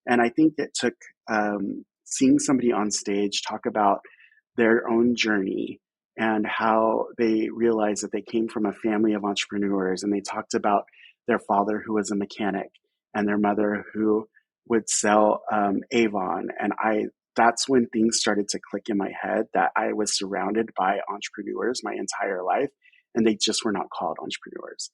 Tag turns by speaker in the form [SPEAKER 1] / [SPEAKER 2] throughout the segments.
[SPEAKER 1] And I think it took seeing somebody on stage talk about their own journey and how they realized that they came from a family of entrepreneurs, and they talked about their father who was a mechanic and their mother who would sell Avon. And that's when things started to click in my head that I was surrounded by entrepreneurs my entire life, and they just were not called entrepreneurs.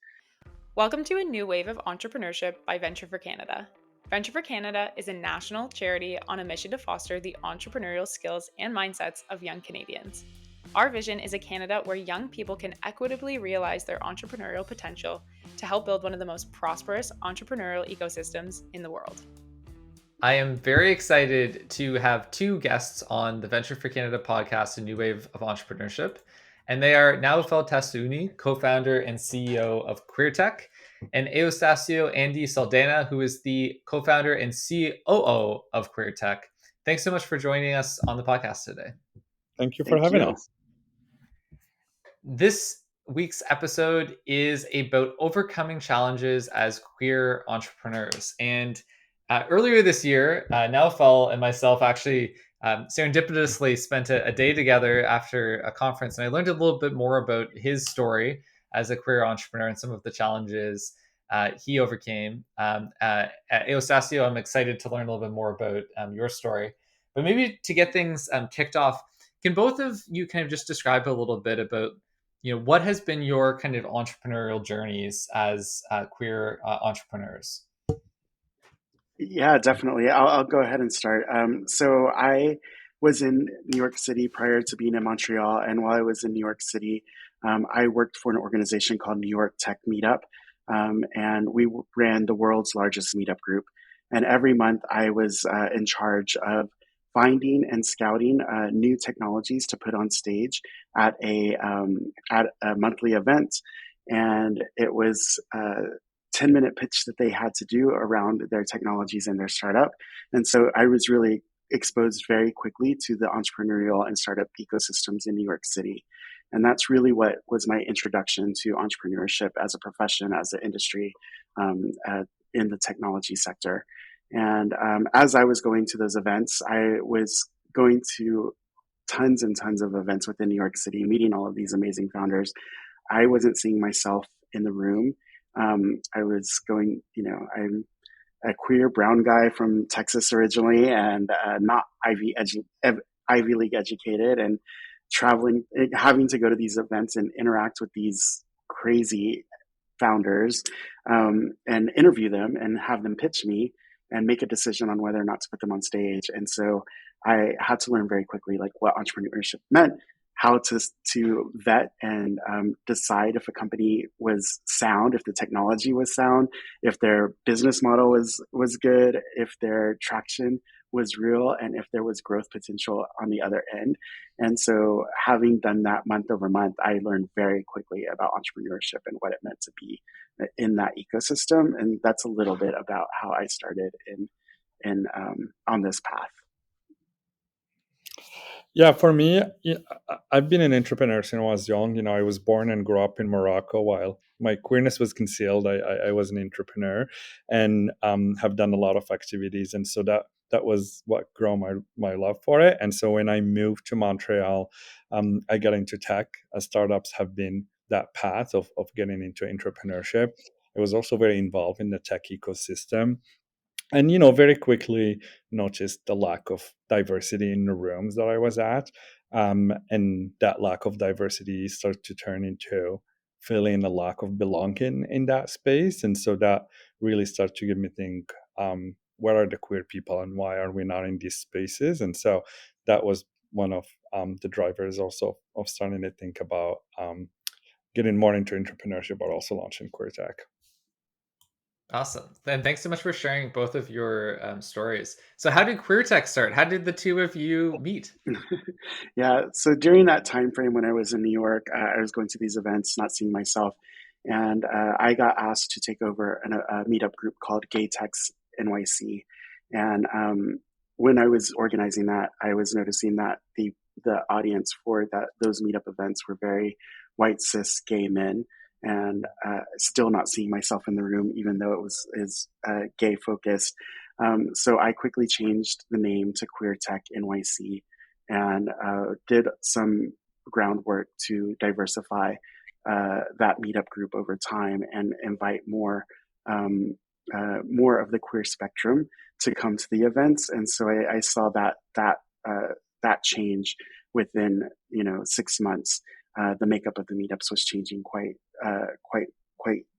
[SPEAKER 2] Welcome to a new wave of entrepreneurship by Venture for Canada. Venture for Canada is a national charity on a mission to foster the entrepreneurial skills and mindsets of young Canadians. Our vision is a Canada where young people can equitably realize their entrepreneurial potential to help build one of the most prosperous entrepreneurial ecosystems in the world.
[SPEAKER 3] I am very excited to have two guests on the Venture for Canada podcast, A New Wave of Entrepreneurship. And they are Naofeld Tassouni, co-founder and CEO of QueerTech, and Eustasio Andy Saldana, who is the co-founder and COO of QueerTech. Thanks so much for joining us on the podcast today.
[SPEAKER 4] Thank you for having us.
[SPEAKER 3] This week's episode is about overcoming challenges as queer entrepreneurs. And earlier this year, Naofeld and myself actually serendipitously spent a day together after a conference, and I learned a little bit more about his story as a queer entrepreneur and some of the challenges he overcame. Eustasio, I'm excited to learn a little bit more about your story. But maybe to get things kicked off, can both of you kind of just describe a little bit about what has been your kind of entrepreneurial journeys as queer entrepreneurs?
[SPEAKER 1] Yeah, definitely. I'll go ahead and start. So I was in New York City prior to being in Montreal. And while I was in New York City, I worked for an organization called New York Tech Meetup. And we ran the world's largest meetup group. And every month I was in charge of finding and scouting new technologies to put on stage at a monthly event. And it was 10-minute pitch that they had to do around their technologies and their startup. And so I was really exposed very quickly to the entrepreneurial and startup ecosystems in New York City. And that's really what was my introduction to entrepreneurship as a profession, as an industry in the technology sector. And as I was going to those events, I was going to tons and tons of events within New York City, meeting all of these amazing founders. I wasn't seeing myself in the room. I was going, I'm a queer brown guy from Texas originally, and not Ivy League educated, and traveling, having to go to these events and interact with these crazy founders and interview them and have them pitch me and make a decision on whether or not to put them on stage. And so I had to learn very quickly like what entrepreneurship meant, how to vet and decide if a company was sound, if the technology was sound, if their business model was good, if their traction was real, and if there was growth potential on the other end. And so having done that month over month, I learned very quickly about entrepreneurship and what it meant to be in that ecosystem. And that's a little bit about how I started in on this path.
[SPEAKER 4] Yeah, for me, I've been an entrepreneur since I was young. I was born and grew up in Morocco. While my queerness was concealed, I was an entrepreneur and have done a lot of activities. And so that was what grew my love for it. And so when I moved to Montreal, I got into tech. Startups have been that path of getting into entrepreneurship. I was also very involved in the tech ecosystem. And, very quickly noticed the lack of diversity in the rooms that I was at. And that lack of diversity started to turn into feeling a lack of belonging in that space. And so that really started to get me think, where are the queer people and why are we not in these spaces? And so that was one of the drivers also of starting to think about getting more into entrepreneurship, but also launching QueerTech.
[SPEAKER 3] Awesome. And thanks so much for sharing both of your stories. So how did QueerTech start? How did the two of you meet?
[SPEAKER 1] Yeah, so during that time frame when I was in New York, I was going to these events, not seeing myself. And I got asked to take over a meetup group called Gay Techs NYC. And when I was organizing that, I was noticing that the audience for those meetup events were very white cis gay men, and still not seeing myself in the room, even though it is gay focused. So I quickly changed the name to QueerTech NYC and did some groundwork to diversify that meetup group over time and invite um, more of the queer spectrum to come to the events. And so I saw that change within 6 months. The makeup of the meetups was changing quite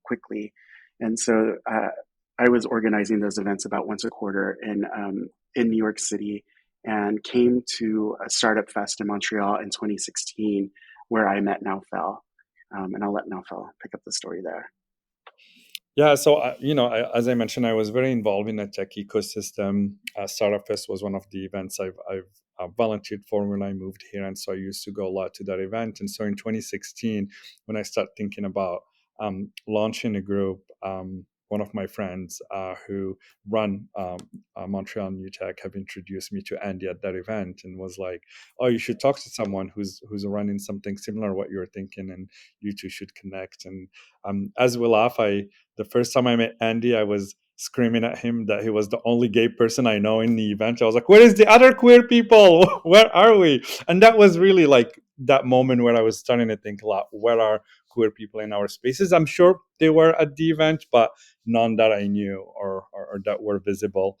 [SPEAKER 1] quickly, and so I was organizing those events about once a quarter in New York City, and came to a startup fest in Montreal in 2016, where I met Naofeld. And I'll let Naofeld pick up the story there.
[SPEAKER 4] Yeah, so as I mentioned, I was very involved in the tech ecosystem. Startup Fest was one of the events I've volunteered for when I moved here, and so I used to go a lot to that event. And so in 2016, when I started thinking about launching a group, one of my friends who run Montreal New Tech have introduced me to Andy at that event, and was like, "Oh, you should talk to someone who's running something similar to what you're thinking, and you two should connect." And as we laugh, the first time I met Andy, I was screaming at him that he was the only gay person I know in the event. I was like, "Where is the other queer people? Where are we?" And that was really like that moment where I was starting to think a lot, where are queer people in our spaces? I'm sure they were at the event, but none that I knew or that were visible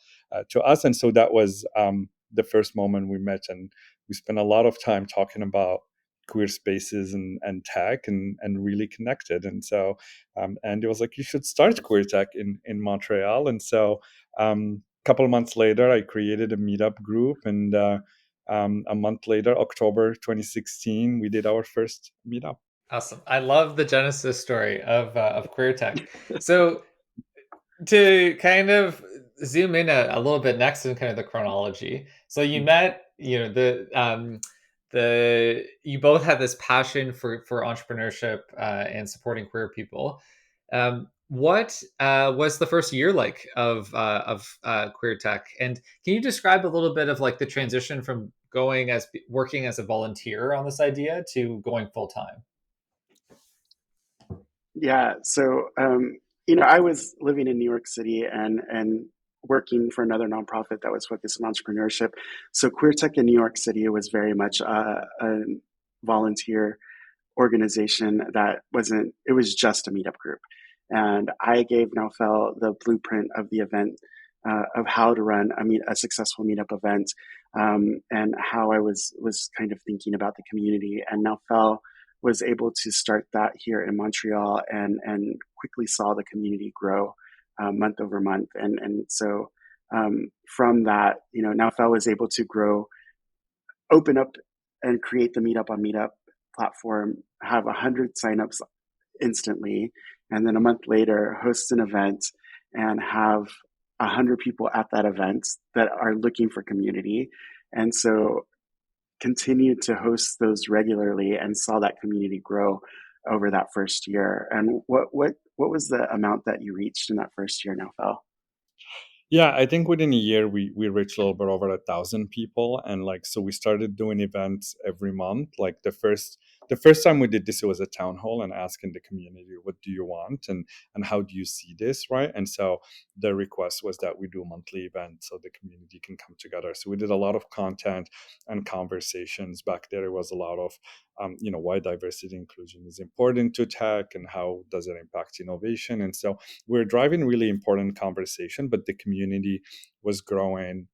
[SPEAKER 4] to us. And so that was the first moment we met. And we spent a lot of time talking about queer spaces and tech and really connected. And so Andy was like, "You should start QueerTech in Montreal." And so a couple of months later, I created a meetup group. And a month later, October 2016, we did our first meetup.
[SPEAKER 3] Awesome. I love the genesis story of QueerTech. So to kind of zoom in a little bit next in kind of the chronology. So you met, you both had this passion for entrepreneurship and supporting queer people. What was the first year like of queer tech, and can you describe a little bit of like the transition from working as a volunteer on this idea to going full time?
[SPEAKER 1] Yeah, so I was living in New York City and working for another nonprofit that was focused on entrepreneurship. So QueerTech in New York City was very much a volunteer organization that wasn't. It was just a meetup group, and I gave Naufel the blueprint of the event, of how to run a successful meetup event, and how I was kind of thinking about the community. And Naufel was able to start that here in Montreal, and quickly saw the community grow month over month. And so from that, Naufel was able to grow, open up, and create the Meetup on Meetup platform, have 100 signups instantly, and then a month later host an event and have 100 people at that event that are looking for community. And so continued to host those regularly and saw that community grow over that first year. And what was the amount that you reached in that first year, Naufel?
[SPEAKER 4] Yeah, I think within a year we reached a little bit over 1,000 people, and like so we started doing events every month. Like the first time we did this, it was a town hall and asking the community, "What do you want, and how do you see this?" Right, and so the request was that we do monthly events so the community can come together. So we did a lot of content and conversations. Back there, it was a lot of why diversity inclusion is important to tech and how does it impact innovation. And so we're driving really important conversation, but the community was growing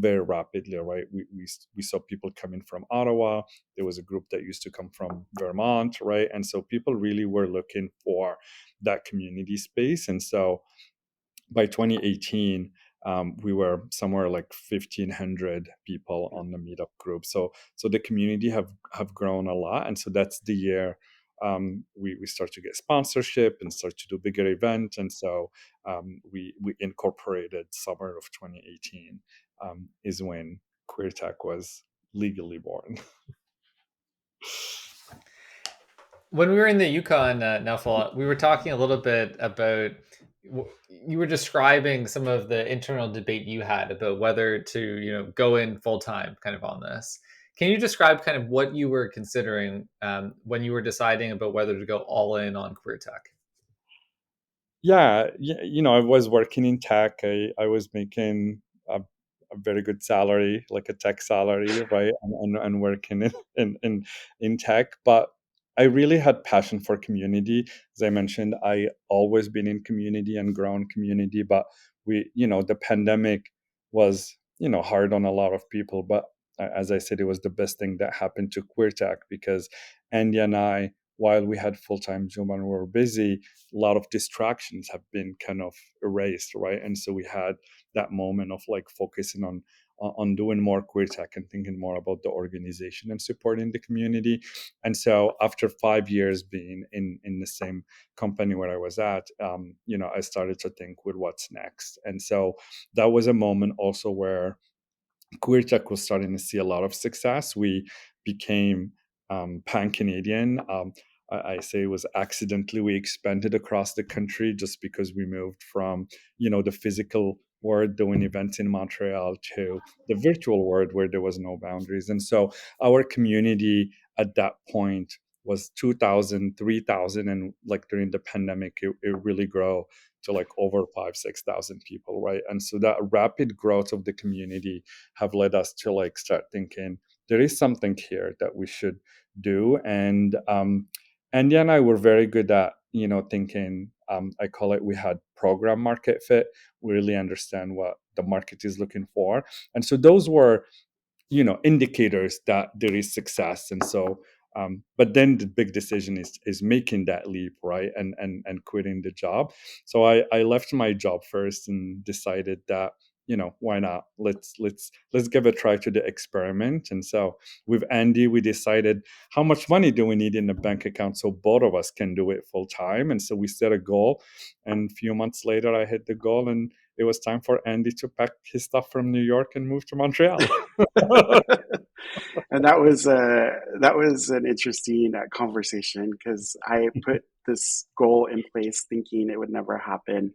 [SPEAKER 4] very rapidly, right? We saw people coming from Ottawa. There was a group that used to come from Vermont, right? And so people really were looking for that community space. And so by 2018, we were somewhere like 1,500 people on the meetup group. So the community have grown a lot, and so that's the year we start to get sponsorship and start to do bigger events. And so we incorporated summer of 2018 is when QueerTech was legally born.
[SPEAKER 3] When we were in the Yukon, Nuffle, we were talking a little bit about, you were describing some of the internal debate you had about whether to, go in full time kind of on this. Can you describe kind of what you were considering when you were deciding about whether to go all in on queer tech?
[SPEAKER 4] yeah, I was working in tech. I was making a very good salary, like a tech salary, right? And working in tech. But I really had passion for community. As I mentioned, I always been in community and grown community, but the pandemic was, hard on a lot of people. But as I said, it was the best thing that happened to QueerTech because Andy and I, while we had full-time job and we were busy, a lot of distractions have been kind of erased, right? And so we had that moment of like focusing on doing more queer tech and thinking more about the organization and supporting the community. And so after 5 years being in the same company where I was at, I started to think with what's next. And so that was a moment also where QueerTech was starting to see a lot of success. We became pan-Canadian. I say it was accidentally. We expanded across the country just because we moved from, the physical world doing events in Montreal to the virtual world where there was no boundaries. And so our community at that point was 2,000, 3,000, and like during the pandemic, it really grew to like over 5,000, 6,000 people, right? And so that rapid growth of the community have led us to like start thinking there is something here that we should do. And Andy and I were very good at thinking. I call it, we had program market fit. We really understand what the market is looking for, and so those were indicators that there is success. And so but then the big decision is making that leap, right? And quitting the job. So I left my job first and decided that why not, let's give a try to the experiment. And so with Andy we decided how much money do we need in the bank account so both of us can do it full time. And so we set a goal, and a few months later I hit the goal, and it was time for Andy to pack his stuff from New York and move to Montreal.
[SPEAKER 1] And that was an interesting conversation because I put this goal in place thinking it would never happen.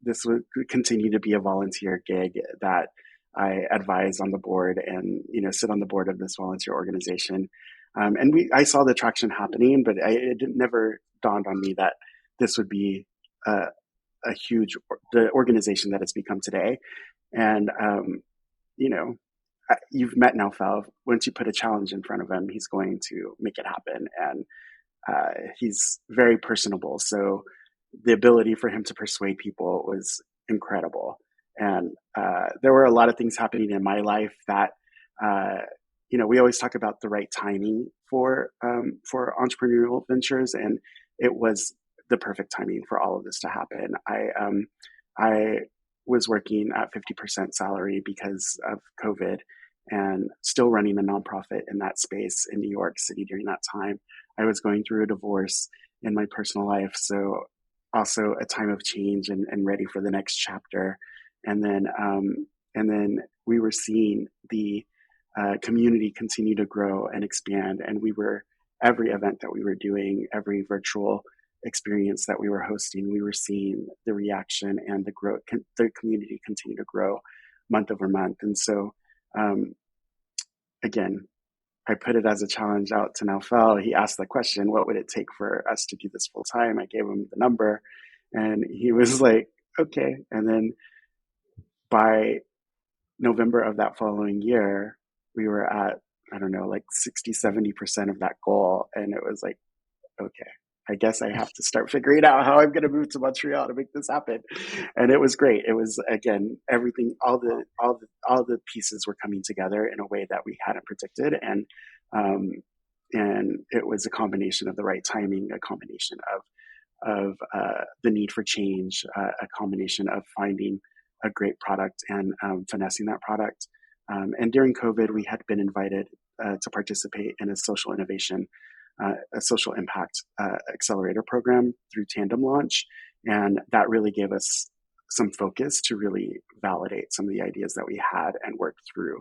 [SPEAKER 1] This would continue to be a volunteer gig that I advise on the board and sit on the board of this volunteer organization. And I saw the traction happening, but it never dawned on me that this would be a huge the organization that it's become today. And you know, you've met Naofeld. Once you put a challenge in front of him, he's going to make it happen. And he's very personable. So the ability for him to persuade people was incredible. And there were a lot of things happening in my life that, we always talk about the right timing for entrepreneurial ventures, and it was the perfect timing for all of this to happen. I was working at 50% salary because of COVID and still running a nonprofit in that space in New York City during that time. I was going through a divorce in my personal life, so also a time of change and ready for the next chapter. And then we were seeing the community continue to grow and expand, and every event that we were doing, every virtual experience that we were hosting, we were seeing the reaction and the growth, the community continue to grow month over month. And so, again, I put it as a challenge out to Naofeld. He asked the question, what would it take for us to do this full time? I gave him the number and he was like, okay. And then by November of that following year, we were at, I don't know, like 60, 70% of that goal. And it was like, okay, I guess I have to start figuring out how I'm going to move to Montreal to make this happen. And it was great. It was, again, everything, all the pieces were coming together in a way that we hadn't predicted. And it was a combination of the right timing, a combination of the need for change, a combination of finding a great product and finessing that product. And during COVID, we had been invited to participate in a social innovation, a social impact accelerator program through Tandem Launch. And that really gave us some focus to really validate some of the ideas that we had and work through,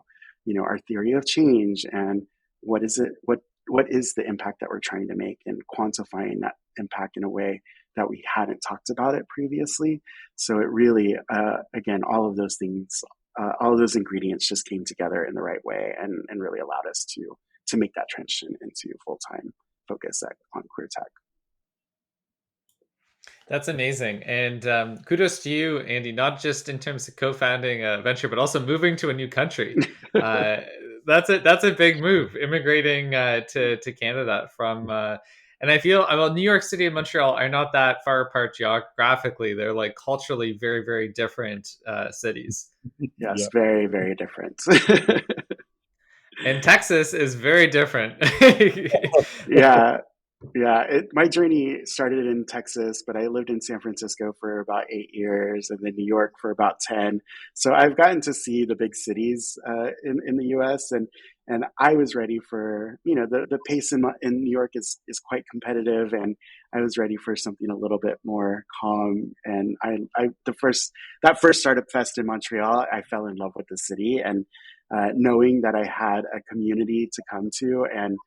[SPEAKER 1] our theory of change and what is the impact that we're trying to make, and quantifying that impact in a way that we hadn't talked about it previously. So it really, again, all of those things, all of those ingredients just came together in the right way and really allowed us to make that transition into full-time focus on QueerTech.
[SPEAKER 3] That's amazing, and kudos to you, Andy. Not just in terms of co-founding a venture, but also moving to a new country. Uh, that's a big move, immigrating to Canada from. And I feel well, New York City and Montreal are not that far apart geographically. They're like culturally very, very different cities.
[SPEAKER 1] Yes,
[SPEAKER 4] Yeah.
[SPEAKER 1] very, very different.
[SPEAKER 3] And Texas is very different.
[SPEAKER 1] Yeah, yeah, my journey started in Texas, but I lived in San Francisco for about 8 years, and then New York for about 10. So I've gotten to see the big cities in the U.S. and I was ready for the pace in New York is quite competitive, and I was ready for something a little bit more calm. And I the first that first startup fest in Montreal, I fell in love with the city, and knowing that I had a community to come to and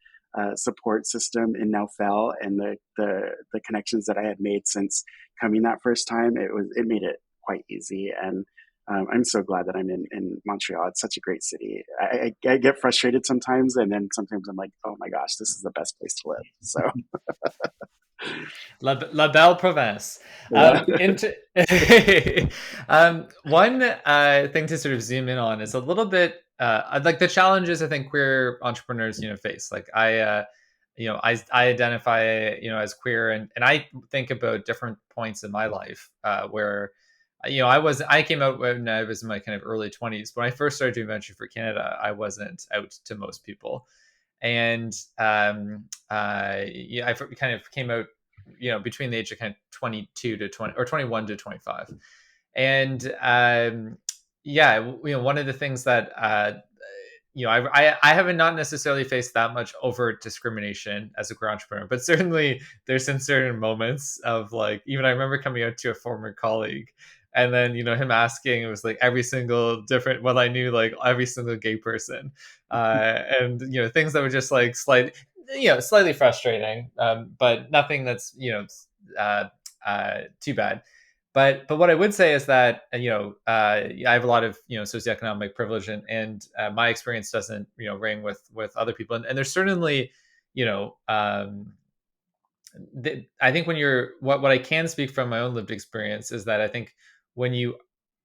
[SPEAKER 1] support system in Naofeld and the connections that I had made since coming that first time, it made it quite easy. And I'm so glad that I'm in Montreal. It's such a great city. I get frustrated sometimes, and then sometimes I'm like, oh my gosh, this is the best place to live. So
[SPEAKER 3] La Belle Province.
[SPEAKER 1] yeah.
[SPEAKER 3] One thing to sort of zoom in on is a little bit like the challenges I think queer entrepreneurs face. Like I identify as queer, and I think about different points in my life where I came out when I was in my kind of early 20s. When I first started doing Venture for Canada, I wasn't out to most people, and yeah, I kind of came out between the age of kind of 22 to 20 or 21 to 25. And yeah, one of the things that I haven't not necessarily faced that much overt discrimination as a queer entrepreneur, but certainly there's been certain moments of like, even I remember coming out to a former colleague and then him asking, it was like every single different, well, I knew like every single gay person, and things that were just like slightly frustrating, but nothing that's uh, too bad. But what I would say is that I have a lot of socioeconomic privilege, and my experience doesn't ring with other people, and there's certainly you know I think when you're what I can speak from my own lived experience is that I think when you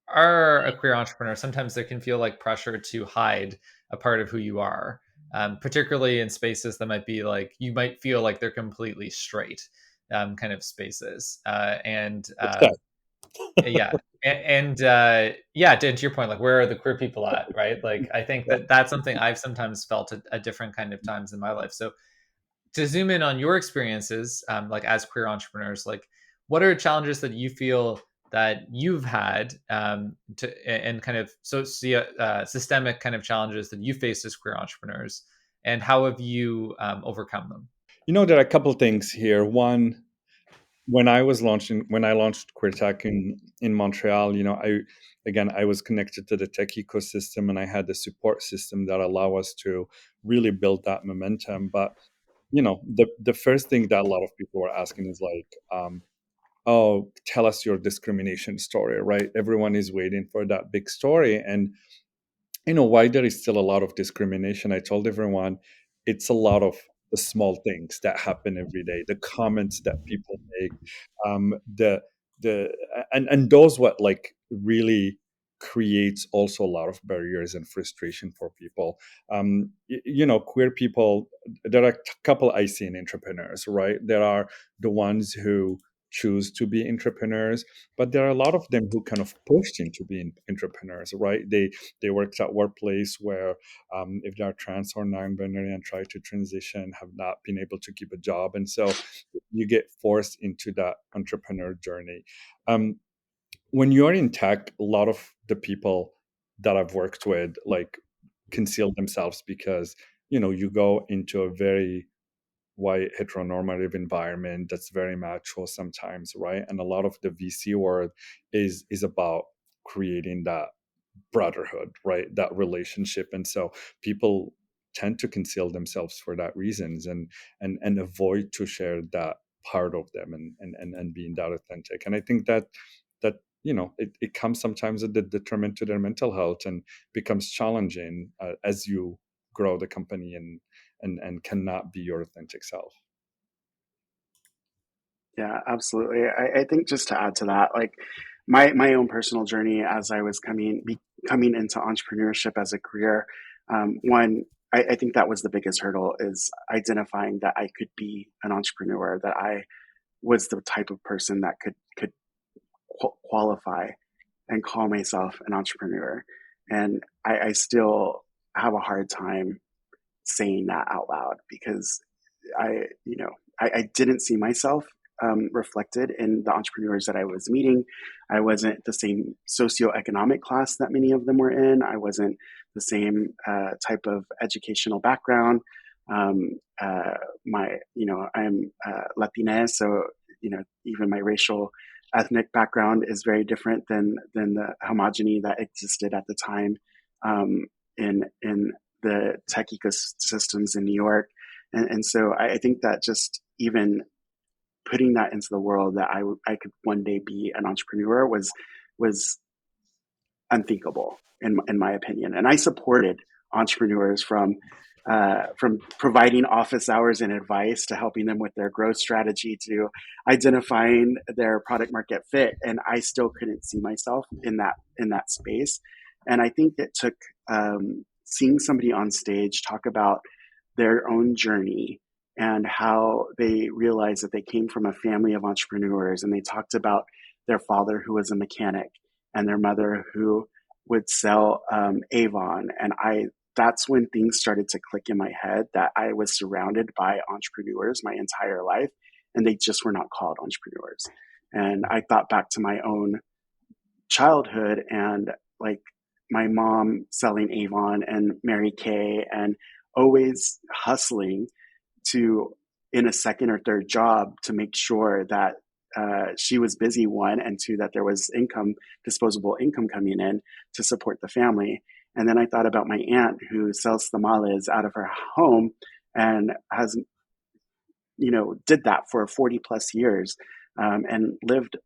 [SPEAKER 3] are a queer entrepreneur, sometimes there can feel like pressure to hide a part of who you are, particularly in spaces that might be like you might feel like they're completely straight kind of spaces, and
[SPEAKER 4] What's that?
[SPEAKER 3] yeah, and yeah, to your point, like where are the queer people at, right? Like I think
[SPEAKER 4] Yeah.
[SPEAKER 3] that that's something I've sometimes felt at different kind of times in my life. So to zoom in on your experiences, like as queer entrepreneurs, like what are challenges that you feel that you've had and kind of systemic kind of challenges that you faced as queer entrepreneurs, and how have you overcome them?
[SPEAKER 4] There are a couple things here. One, when I launched QueerTech in Montreal, I was connected to the tech ecosystem, and I had the support system that allow us to really build that momentum. But the first thing that a lot of people were asking is like, oh, tell us your discrimination story, right? Everyone is waiting for that big story. And why there is still a lot of discrimination, I told everyone it's a lot of the small things that happen every day, the comments that people make, the and those what like really creates also a lot of barriers and frustration for people. Queer people, there are a couple I see in entrepreneurs, right? There are the ones who choose to be entrepreneurs, but there are a lot of them who kind of pushed into being entrepreneurs, right? They worked at workplace where if they are trans or non-binary and try to transition, have not been able to keep a job, and so you get forced into that entrepreneur journey. um, when you're in tech, a lot of the people that I've worked with like conceal themselves because you go into a very white heteronormative environment that's very macho sometimes, right? And a lot of the VC world is about creating that brotherhood, right? That relationship. And so people tend to conceal themselves for that reasons, and avoid to share that part of them, and being that authentic. And I think that it comes sometimes at the detriment to their mental health, and becomes challenging as you grow the company, and cannot be your authentic self.
[SPEAKER 1] Yeah, absolutely. I think just to add to that, like my own personal journey as I was coming into entrepreneurship as a career, one, I think that was the biggest hurdle is identifying that I could be an entrepreneur, that I was the type of person that could qualify and call myself an entrepreneur. And I still have a hard time saying that out loud because I, you know, I didn't see myself reflected in the entrepreneurs that I was meeting. I wasn't the same socioeconomic class that many of them were in. I wasn't the same type of educational background. Um, uh, I'm Latina, so even my racial ethnic background is very different than the homogeny that existed at the time in the tech ecosystems in New York. And so I think that just even putting that into the world that I could one day be an entrepreneur was unthinkable in my opinion. And I supported entrepreneurs from providing office hours and advice to helping them with their growth strategy to identifying their product market fit. And I still couldn't see myself in that space. And I think it took seeing somebody on stage talk about their own journey and how they realized that they came from a family of entrepreneurs, and they talked about their father who was a mechanic and their mother who would sell Avon. And that's when things started to click in my head that I was surrounded by entrepreneurs my entire life, and they just were not called entrepreneurs. And I thought back to my own childhood and like my mom selling Avon and Mary Kay and always hustling to in a second or third job to make sure that she was busy, one, and two, that there was disposable income coming in to support the family. And then I thought about my aunt who sells tamales out of her home and has, did that for 40 plus years and lived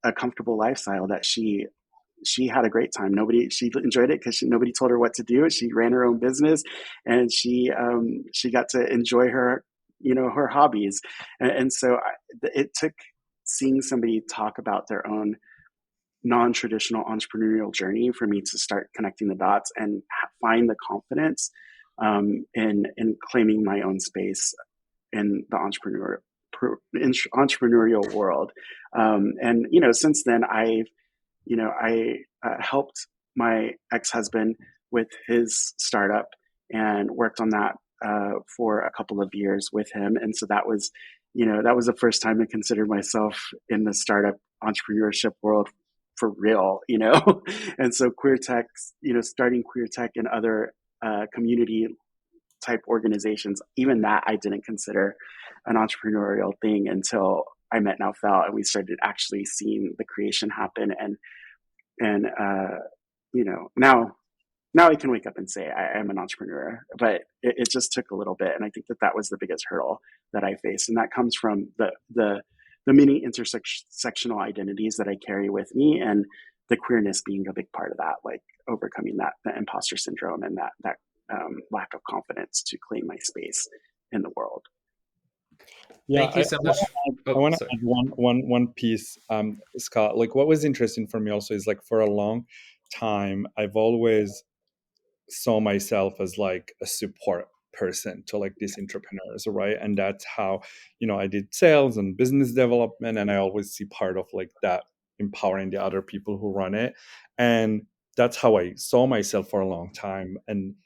[SPEAKER 1] a comfortable lifestyle that she had a great time. She enjoyed it because nobody told her what to do. She ran her own business, and she got to enjoy her hobbies. And so it took seeing somebody talk about their own non-traditional entrepreneurial journey for me to start connecting the dots and find the confidence in claiming my own space in the entrepreneurial world. And since then, I helped my ex-husband with his startup and worked on that for a couple of years with him. And so that was the first time I considered myself in the startup entrepreneurship world for real. And so QueerTech, starting QueerTech and other community type organizations, even that I didn't consider an entrepreneurial thing until I met Naofeld and we started actually seeing the creation happen. And now I can wake up and say I am an entrepreneur, but it just took a little bit. And I think that was the biggest hurdle that I faced. And that comes from the many intersectional identities that I carry with me, and the queerness being a big part of that, like overcoming the imposter syndrome and that lack of confidence to claim my space in the world.
[SPEAKER 4] Yeah,
[SPEAKER 3] Thank you so much.
[SPEAKER 4] I want to add one piece, Scott. Like, what was interesting for me also is, like, for a long time, I've always saw myself as like a support person to like these entrepreneurs, right? And that's how, I did sales and business development, and I always see part of like that empowering the other people who run it. And that's how I saw myself for a long time. And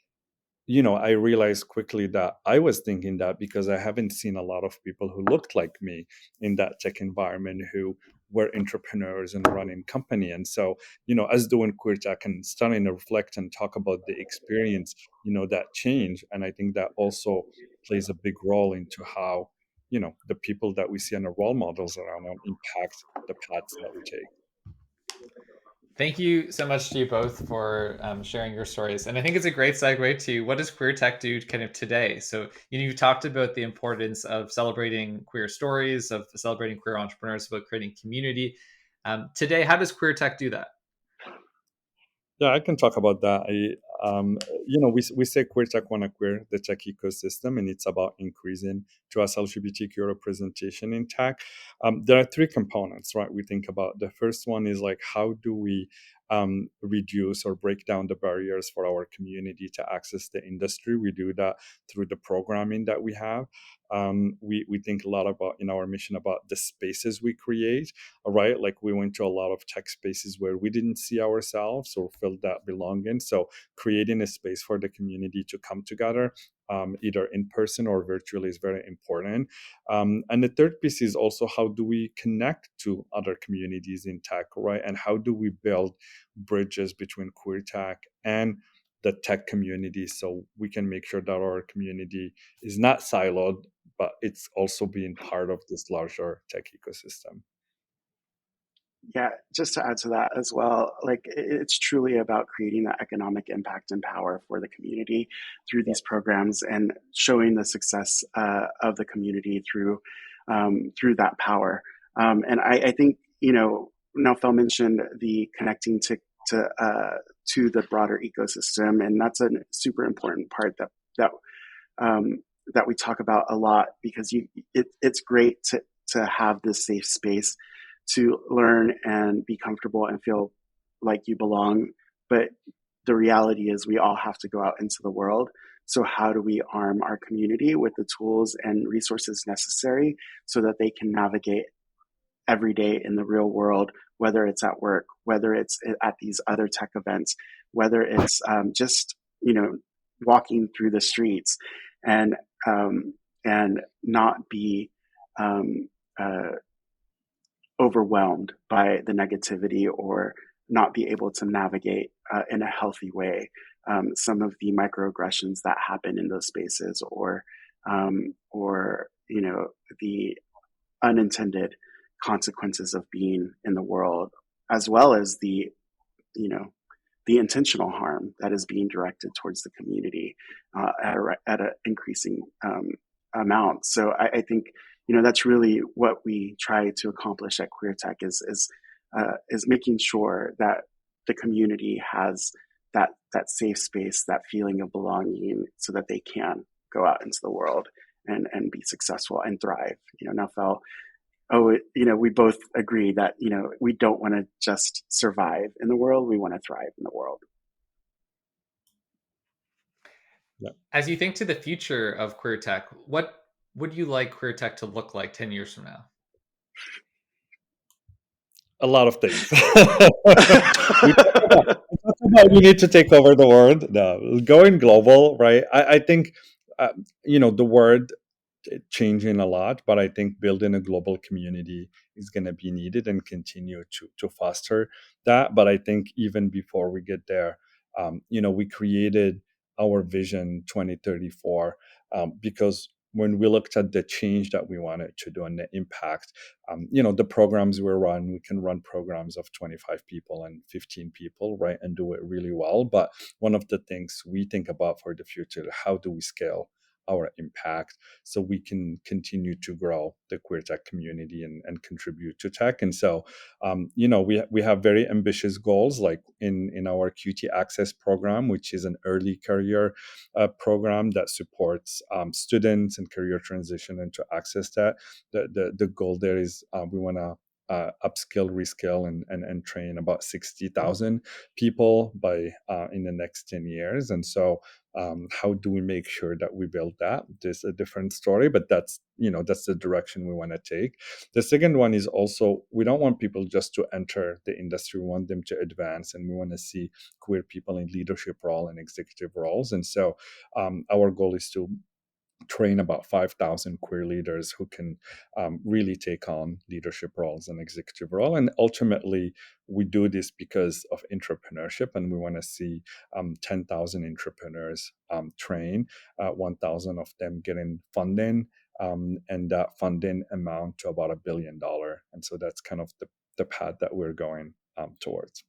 [SPEAKER 4] I realized quickly that I was thinking that because I haven't seen a lot of people who looked like me in that tech environment who were entrepreneurs and running company. And so, as doing QueerTech and starting to reflect and talk about the experience, that change. And I think that also plays a big role into how, the people that we see in our role models around them impact the paths that we take.
[SPEAKER 3] Thank you so much to you both for sharing your stories. And I think it's a great segue to what does queer tech do kind of today? So, you talked about the importance of celebrating queer stories, of celebrating queer entrepreneurs, about creating community. Today, how does queer tech do that?
[SPEAKER 4] Yeah, I can talk about that. we say QueerTech wanna queer the tech ecosystem, and it's about increasing trans LGBTQ representation in tech. There are three components, right? We think about the first one is like, how do we reduce or break down the barriers for our community to access the industry? We do that through the programming that we have. We think a lot about in our mission about the spaces we create, right? Like we went to a lot of tech spaces where we didn't see ourselves or felt that belonging. So creating a space for the community to come together, either in person or virtually, is very important. And the third piece is also, how do we connect to other communities in tech, right? And how do we build bridges between queer tech and the tech community, so we can make sure that our community is not siloed, but it's also being part of this larger tech ecosystem.
[SPEAKER 1] Yeah, just to add to that as well, like it's truly about creating that economic impact and power for the community through these programs, and showing the success of the community through that power. And I think, Naofeld mentioned the connecting to the broader ecosystem, and that's a super important part that we talk about a lot, because it's great to have this safe space to learn and be comfortable and feel like you belong. But the reality is we all have to go out into the world. So how do we arm our community with the tools and resources necessary so that they can navigate every day in the real world, whether it's at work, whether it's at these other tech events, whether it's just, walking through the streets, and not be overwhelmed by the negativity, or not be able to navigate in a healthy way some of the microaggressions that happen in those spaces, or the unintended consequences of being in the world, as well as the intentional harm that is being directed towards the community at an increasing amount. So I think that's really what we try to accomplish at QueerTech is making sure that the community has that safe space, that feeling of belonging, so that they can go out into the world and be successful and thrive. Naofeld, we both agree that we don't want to just survive in the world; we want to thrive in the world.
[SPEAKER 3] As you think to the future of queer tech, what would you like queer tech to look like 10 years from now?
[SPEAKER 4] A lot of things. We need to take over the world. No, going global, right? I think the world changing a lot, but I think building a global community is going to be needed and continue to foster that. But I think even before we get there, we created our vision 2034 because when we looked at the change that we wanted to do and the impact, the programs we run, we can run programs of 25 people and 15 people, right, and do it really well. But one of the things we think about for the future, how do we scale our impact so we can continue to grow the queer tech community and contribute to tech. And so we have very ambitious goals, like in our QT Access program, which is an early career program that supports students and career transition into access that. The goal there is we want to upskill, reskill, and train about 60,000 people by in the next 10 years. And so how do we make sure that we build that? There's a different story, but that's the direction we want to take. The second one is also, we don't want people just to enter the industry. We want them to advance, and we want to see queer people in leadership role and executive roles. And so our goal is to train about 5,000 queer leaders who can really take on leadership roles and executive role. And ultimately, we do this because of entrepreneurship, and we want to see 10,000 entrepreneurs train, 1,000 of them getting funding, and that funding amount to about $1 billion. And so that's kind of the path that we're going towards.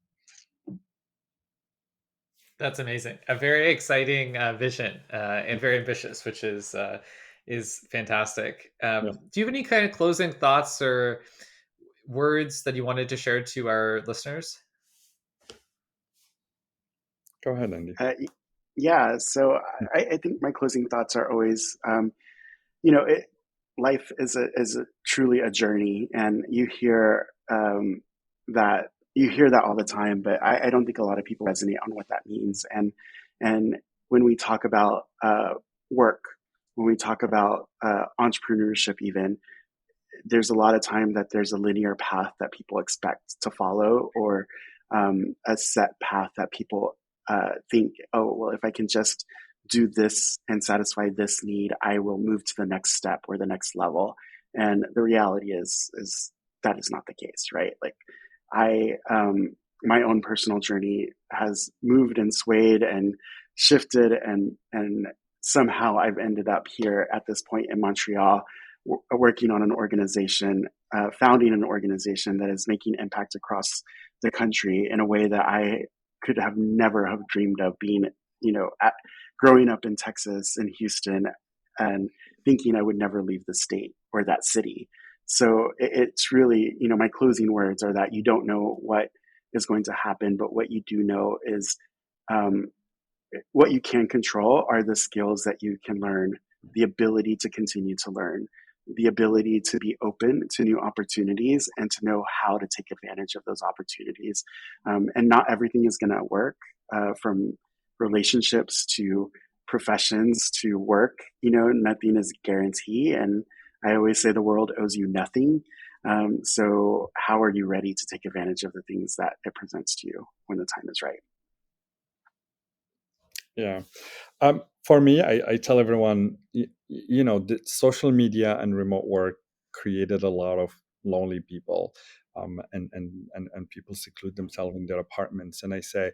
[SPEAKER 3] That's amazing. A very exciting vision and very ambitious, which is fantastic.
[SPEAKER 4] Yeah.
[SPEAKER 3] Do you have any kind of closing thoughts or words that you wanted to share to our listeners?
[SPEAKER 4] Go ahead, Andy.
[SPEAKER 1] Yeah, so I think my closing thoughts are always, you know, life is truly a journey, and that you hear that all the time, but I don't think a lot of people resonate on what that means. And when we talk about work, when we talk about entrepreneurship, even there's a lot of time that there's a linear path that people expect to follow, or a set path that people think, oh, well, if I can just do this and satisfy this need, I will move to the next step or the next level. And the reality is that is not the case, right? Like I, my own personal journey has moved and swayed and shifted, and somehow I've ended up here at this point in Montreal, working on an organization, founding an organization that is making impact across the country in a way that I could have never have dreamed of being, growing up in Texas and Houston and thinking I would never leave the state or that city. So it's really, my closing words are that you don't know what is going to happen, but what you do know is, um, what you can control are the skills that you can learn, the ability to continue to learn, the ability to be open to new opportunities and to know how to take advantage of those opportunities. And not everything is going to work, from relationships to professions to work. Nothing is guaranteed. And I always say the world owes you nothing. So how are you ready to take advantage of the things that it presents to you when the time is right?
[SPEAKER 4] Yeah. For me, I tell everyone, the social media and remote work created a lot of lonely people, and people seclude themselves in their apartments. And I say,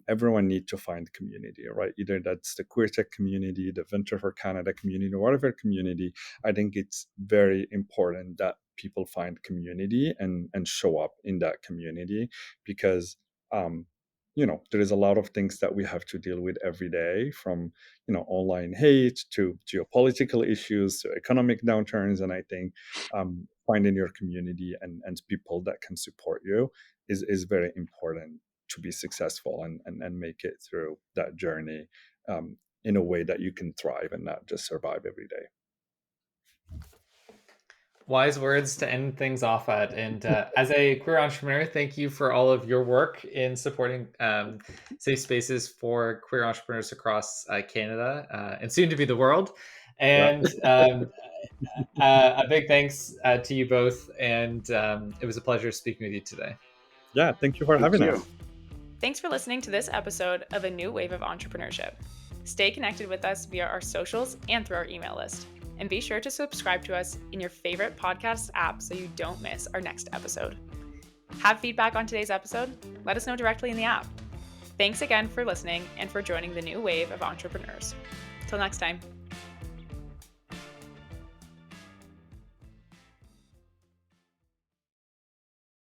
[SPEAKER 4] everyone need to find community, right? Either that's the QueerTech community, the Venture for Canada community, or whatever community. I think it's very important that people find community and show up in that community, because there is a lot of things that we have to deal with every day, from online hate to geopolitical issues to economic downturns. And I think finding your community and people that can support you is very important to be successful and make it through that journey, in a way that you can thrive and not just survive every day.
[SPEAKER 3] Wise words to end things off at. And as a queer entrepreneur, thank you for all of your work in supporting safe spaces for queer entrepreneurs across Canada, and soon to be the world. And a big thanks to you both. And it was a pleasure speaking with you today.
[SPEAKER 4] Yeah, thank you for
[SPEAKER 1] Thank
[SPEAKER 4] having
[SPEAKER 1] you.
[SPEAKER 4] us.
[SPEAKER 2] Thanks for listening to this episode of A New Wave of Entrepreneurship. Stay connected with us via our socials and through our email list. And be sure to subscribe to us in your favorite podcast app so you don't miss our next episode. Have feedback on today's episode? Let us know directly in the app. Thanks again for listening and for joining the new wave of entrepreneurs. Till next time.